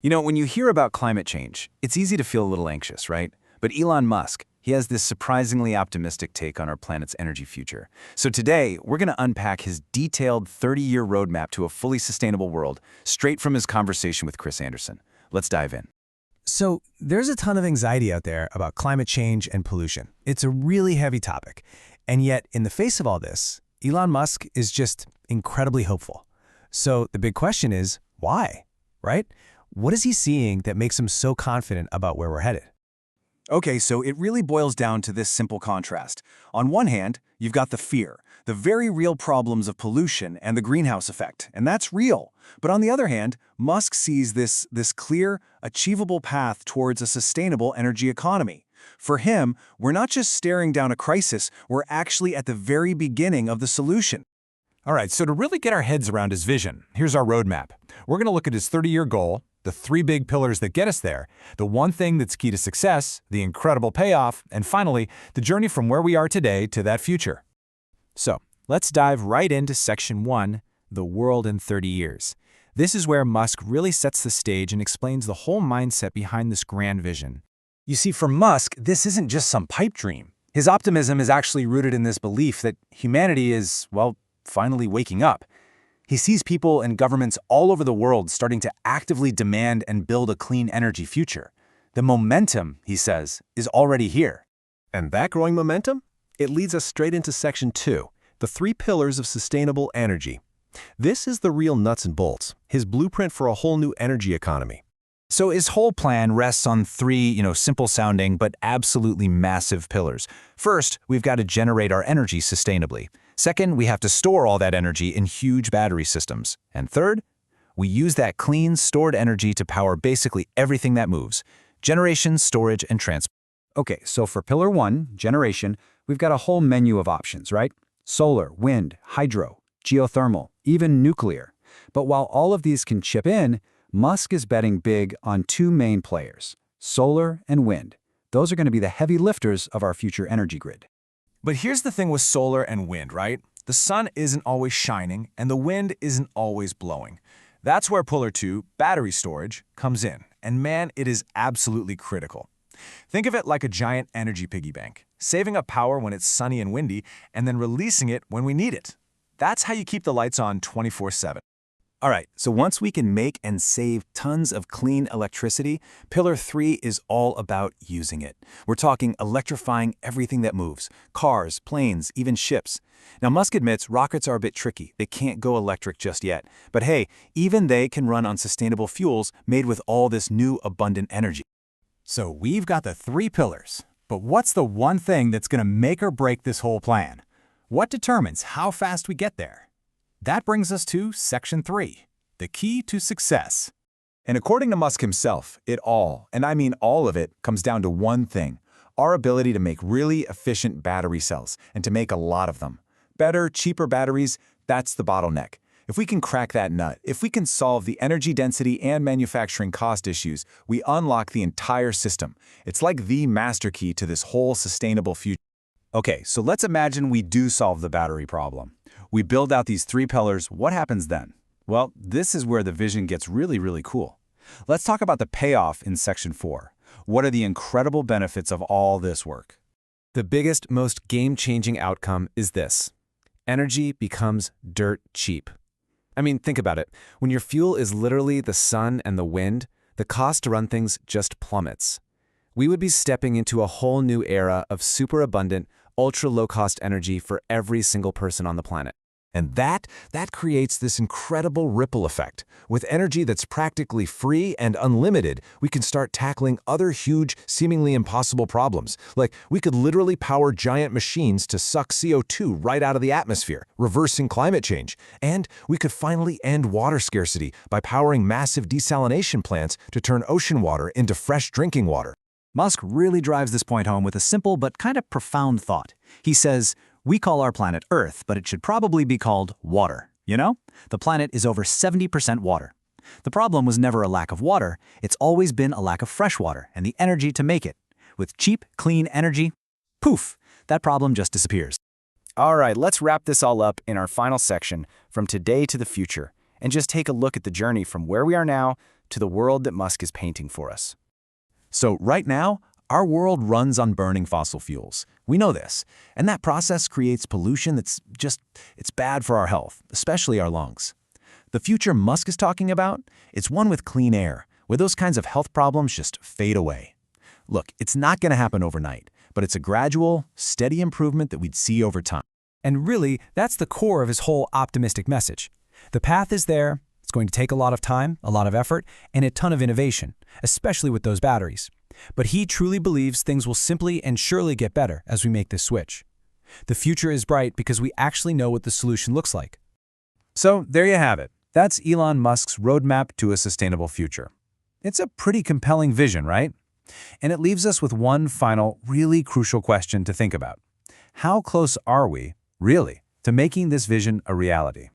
You know, when you hear about climate change, it's easy to feel a little anxious, right? But Elon Musk, he has this surprisingly optimistic take on our planet's energy future. So today, we're going to unpack his detailed 30-year roadmap to a fully sustainable world, straight from his conversation with Chris Anderson. Let's dive in. So there's a ton of anxiety out there about climate change and pollution. It's a really heavy topic. And yet, in the face of all this, Elon Musk is just incredibly hopeful. So the big question is, why? Right? What is he seeing that makes him so confident about where we're headed? Okay, so it really boils down to this simple contrast. On one hand, you've got the fear, the very real problems of pollution and the greenhouse effect, and that's real. But on the other hand, Musk sees this clear, achievable path towards a sustainable energy economy. For him, we're not just staring down a crisis, we're actually at the very beginning of the solution. All right, so to really get our heads around his vision, here's our roadmap. We're going to look at his 30-year goal, the 3 big pillars that get us there, the one thing that's key to success, the incredible payoff, and finally, the journey from where we are today to that future. So, let's dive right into Section 1, the world in 30 years. This is where Musk really sets the stage and explains the whole mindset behind this grand vision. You see, for Musk, this isn't just some pipe dream. His optimism is actually rooted in this belief that humanity is, well, finally waking up. He sees people and governments all over the world starting to actively demand and build a clean energy future. The momentum, he says, is already here. And that growing momentum? It leads us straight into Section 2, the 3 pillars of sustainable energy. This is the real nuts and bolts, his blueprint for a whole new energy economy. So his whole plan rests on 3, simple-sounding but absolutely massive pillars. First, we've got to generate our energy sustainably. Second, we have to store all that energy in huge battery systems. And third, we use that clean, stored energy to power basically everything that moves: generation, storage, and transport. Okay, so for Pillar 1, generation, we've got a whole menu of options, right? Solar, wind, hydro, geothermal, even nuclear. But while all of these can chip in, Musk is betting big on 2 main players: solar and wind. Those are going to be the heavy lifters of our future energy grid. But here's the thing with solar and wind, right? The sun isn't always shining, and the wind isn't always blowing. That's where Pillar 2, battery storage, comes in. And man, it is absolutely critical. Think of it like a giant energy piggy bank, saving up power when it's sunny and windy, and then releasing it when we need it. That's how you keep the lights on 24/7. All right, so once we can make and save tons of clean electricity, Pillar 3 is all about using it. We're talking electrifying everything that moves: cars, planes, even ships. Now, Musk admits rockets are a bit tricky. They can't go electric just yet. But hey, even they can run on sustainable fuels made with all this new abundant energy. So we've got the 3 pillars. But what's the one thing that's going to make or break this whole plan? What determines how fast we get there? That brings us to Section 3, the key to success. And according to Musk himself, it all, and I mean all of it, comes down to one thing: our ability to make really efficient battery cells, and to make a lot of them. Better, cheaper batteries, that's the bottleneck. If we can crack that nut, if we can solve the energy density and manufacturing cost issues, we unlock the entire system. It's like the master key to this whole sustainable future. Okay, so let's imagine we do solve the battery problem. We build out these 3 pillars. What happens then? Well, this is where the vision gets really, really cool. Let's talk about the payoff in Section 4. What are the incredible benefits of all this work? The biggest, most game-changing outcome is this: energy becomes dirt cheap. I mean, think about it. When your fuel is literally the sun and the wind, the cost to run things just plummets. We would be stepping into a whole new era of super abundant, ultra-low-cost energy for every single person on the planet. And that creates this incredible ripple effect. With energy that's practically free and unlimited, we can start tackling other huge, seemingly impossible problems. Like, we could literally power giant machines to suck CO2 right out of the atmosphere, reversing climate change. And we could finally end water scarcity by powering massive desalination plants to turn ocean water into fresh drinking water. Musk really drives this point home with a simple but kind of profound thought. He says, we call our planet Earth, but it should probably be called water. The planet is over 70% water. The problem was never a lack of water, it's always been a lack of fresh water and the energy to make it. With cheap, clean energy, poof, that problem just disappears. All right, let's wrap this all up in our final section, from today to the future, and just take a look at the journey from where we are now to the world that Musk is painting for us. So right now, our world runs on burning fossil fuels. We know this. And that process creates pollution it's bad for our health, especially our lungs. The future Musk is talking about, it's one with clean air, where those kinds of health problems just fade away. Look, it's not going to happen overnight, but it's a gradual, steady improvement that we'd see over time. And really, that's the core of his whole optimistic message. The path is there. It's going to take a lot of time, a lot of effort, and a ton of innovation, especially with those batteries. But he truly believes things will simply and surely get better as we make this switch. The future is bright because we actually know what the solution looks like. So there you have it. That's Elon Musk's roadmap to a sustainable future. It's a pretty compelling vision, right? And it leaves us with one final, really crucial question to think about. How close are we, really, to making this vision a reality?